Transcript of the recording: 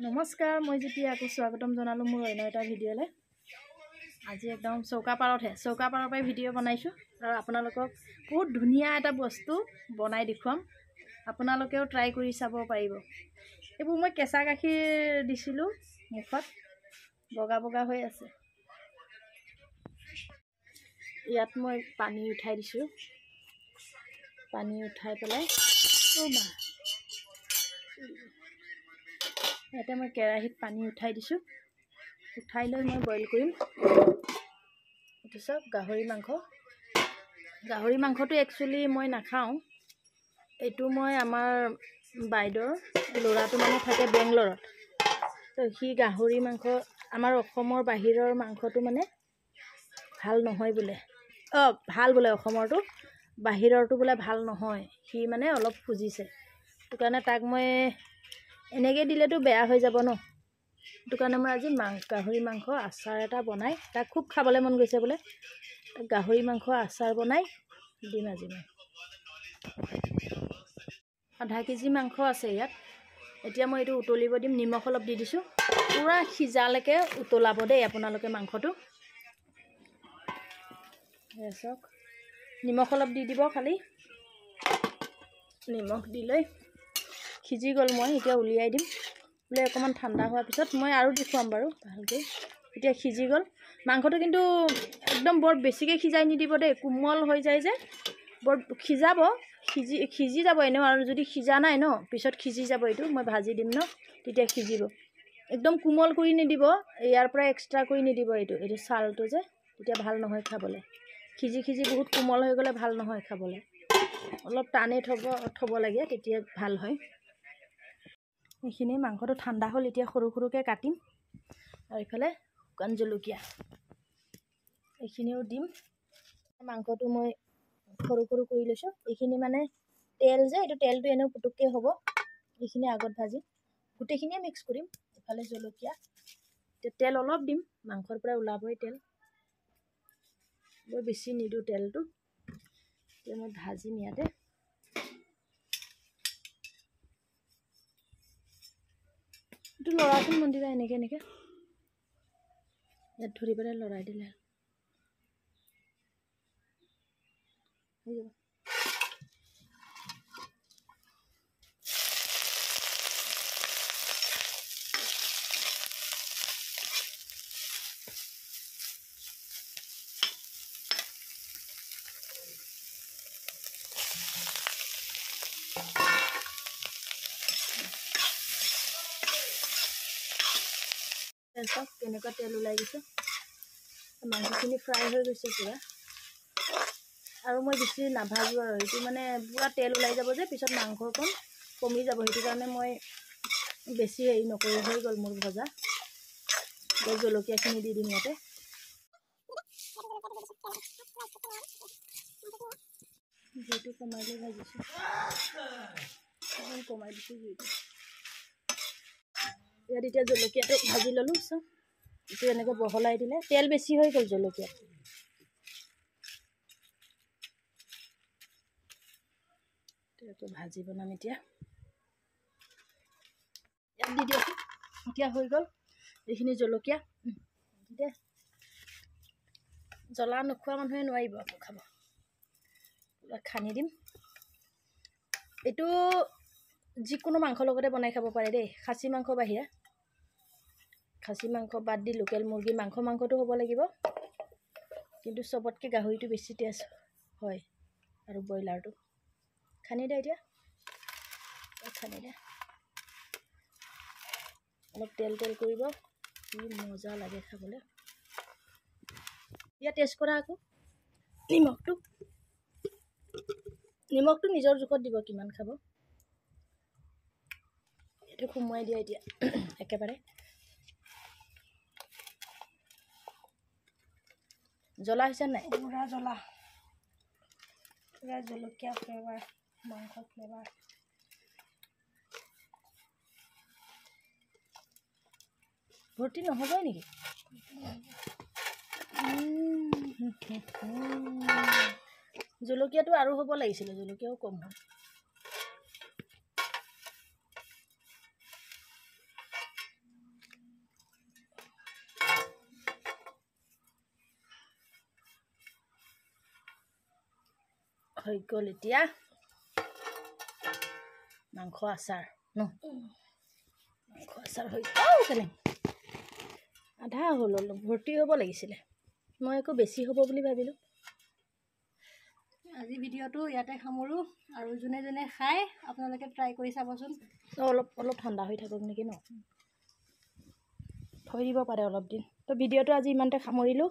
নমস্কাৰ, মই যেতিয়া আকৌ স্বাগতম জনালোঁ মোৰ অন্য এটা ভিডিঅ'লৈ। আজি একদম চৌকা পাৰৰ পৰাই ভিডিঅ' বনাইছোঁ আৰু আপোনালোকক বহুত ধুনীয়া এটা বস্তু বনাই দেখুৱাম। আপোনালোকেও ট্ৰাই কৰি চাব পাৰিব। এইবোৰ মই কেঁচা গাখীৰ দিছিলোঁ, মুখত বগা বগা হৈ আছে। ইয়াত মই পানী উঠাই দিছোঁ। পানী উঠাই পেলাই ইয়াতে মই কেৰাহীত পানী উঠাই দিছোঁ। উঠাই লৈ মই বইল কৰিম। এইটো চাওক, গাহৰি মাংস। গাহৰি মাংসটো একচুৱেলি মই নাখাওঁ। এইটো মই আমাৰ বাইদেউৰ ল'ৰাটো মানে থাকে বেংগলৰত, তো সি গাহৰি মাংস আমাৰ অসমৰ বাহিৰৰ মাংসটো মানে ভাল নহয় বোলে। ভাল বোলে, অসমৰটো বাহিৰৰটো বোলে ভাল নহয়। সি মানে অলপ খুজিছে, সেইটো কাৰণে তাক মই এনেকৈ দিলেতো বেয়া হৈ যাব ন। সেইটো কাৰণে মই আজি গাহৰি মাংস আচাৰ এটা বনাই, তাক খুব খাবলৈ মন গৈছে বোলে। গাহৰি মাংস আচাৰ বনাই দিম আজি মই। আধা কেজি মাংস আছে ইয়াত। এতিয়া মই এইটো উতলিব দিম। নিমখ অলপ দি দিছোঁ। পূৰা সিজালৈকে উতলাব দেই আপোনালোকে মাংসটো। চাওক, নিমখ অলপ দি দিব খালি। নিমখ দি লৈ সিজি গ'ল। মই এতিয়া উলিয়াই দিম। উলিয়াই অকণমান ঠাণ্ডা হোৱাৰ পিছত মই আৰু দেখুৱাম বাৰু ভালকৈ। এতিয়া সিজি গ'ল মাংসটো, কিন্তু একদম বৰ বেছিকৈ সিজাই নিদিব দেই, কোমল হৈ যায় যে। বৰ সিজি যাব এনেও, আৰু যদি সিজা নাই ন, পিছত সিজি যাব। এইটো মই ভাজি দিম ন, তেতিয়া সিজিব। একদম কোমল কৰি নিদিব, ইয়াৰ পৰা এক্সট্ৰা কৰি নিদিব। এইটো ছালটো যে, তেতিয়া ভাল নহয় খাবলৈ। সিজি বহুত কোমল হৈ গ'লে ভাল নহয় খাবলৈ। অলপ টানেই থ'ব লাগে, তেতিয়া ভাল হয়। এইখিনি মাংসটো ঠাণ্ডা হ'ল। এতিয়া সৰু সৰুকৈ কাটিম। আৰু এইফালে শুকান জলকীয়া এইখিনিও দিম। মাংসটো মই সৰু কৰি লৈছোঁ। এইখিনি মানে তেল যে, এইটো তেলটো এনেও পুটুককৈ হ'ব। এইখিনি আগত ভাজিম, গোটেইখিনিয়ে মিক্স কৰিম। এইফালে জলকীয়া, তেল অলপ দিম, মাংসৰ পৰা ওলাবই তেল। বৰ বেছি নিদিওঁ তেলটো। এতিয়া মই ভাজিম ইয়াতে। এইটো লৰাচোন মন্দিৰা, এনেকৈ ইয়াত ধৰি পেলাই লৰাই দিলে হৈ যাব। চাওক কেনেকুৱা তেল ওলাই গৈছে। মাংসখিনি ফ্ৰাই হৈ গৈছে পূৰা। আৰু মই বেছি নাভাজোঁ আৰু, এইটো মানে পূৰা তেল ওলাই যাব যে, পিছত মাংসকণ কমি যাব। সেইটো কাৰণে মই বেছি হেৰি নকৰোঁ। হৈ গ'ল মোৰ ভজা। এতিয়া জলকীয়াখিনি দি দিম ইয়াতে। জুইটো কমাই লৈ ভাজিছোঁ, কমাই দিছোঁ জুইটো। ইয়াত এতিয়া জলকীয়াটো ভাজি ল'লোঁ। চব এইটো এনেকৈ বহলাই দিলে তেল বেছি হৈ গ'ল জলকীয়া। এইটো ভাজি বনাম এতিয়া। ইয়াত দি দিয়ক। এতিয়া হৈ গ'ল এইখিনি জলকীয়া। এতিয়া জ্বলা নোখোৱা মানুহে নোৱাৰিব আকৌ খাব। পূৰা খানি দিম। এইটো যিকোনো মাংসৰ লগতে বনাই খাব পাৰে দেই, খাচী মাংস বাহিৰে। খাচী মাংস বাদ দি লোকেল মুৰ্গী মাংসটো হ'ব লাগিব, কিন্তু চবতকৈ গাহৰিটো বেছি টেষ্ট হয়, আৰু ব্ৰইলাৰটো। খানি দে এতিয়া, খানি দে। অলপ তেল কৰিব, কি মজা লাগে খাবলৈ। এতিয়া টেষ্ট কৰা আকৌ। নিমখটো নিজৰ জোখত দিব, কিমান খাব। এইটো সোমোৱাই দিয়া এতিয়া একেবাৰে। জ্বলা হৈছে নাই? পুৰা জ্বলা, পুৰা জলকীয়া ফ্লেভাৰ, মাংস ফ্লেভাৰ। ভৰ্তি নহ'বই নেকি? জলকীয়াটো আৰু হ'ব লাগিছিলে, জলকীয়াও কম হয়। হৈ গ'ল এতিয়া মাংস আচাৰ ন মাংস আচাৰ হৈ কেনে আধা হ'ল অলপ ভৰ্তি হ'ব লাগিছিলে মই একো বেছি হ'ব বুলি ভাবিলোঁ আজি ভিডিঅ'টো ইয়াতে সামৰোঁ আৰু যোনে যোনে খায় আপোনালোকে ট্ৰাই কৰি চাবচোন অলপ অলপ ঠাণ্ডা হৈ থাকক নেকি ন থৈ দিব পাৰে অলপ দিন তো ভিডিঅ'টো আজি ইমানতে সামৰিলোঁ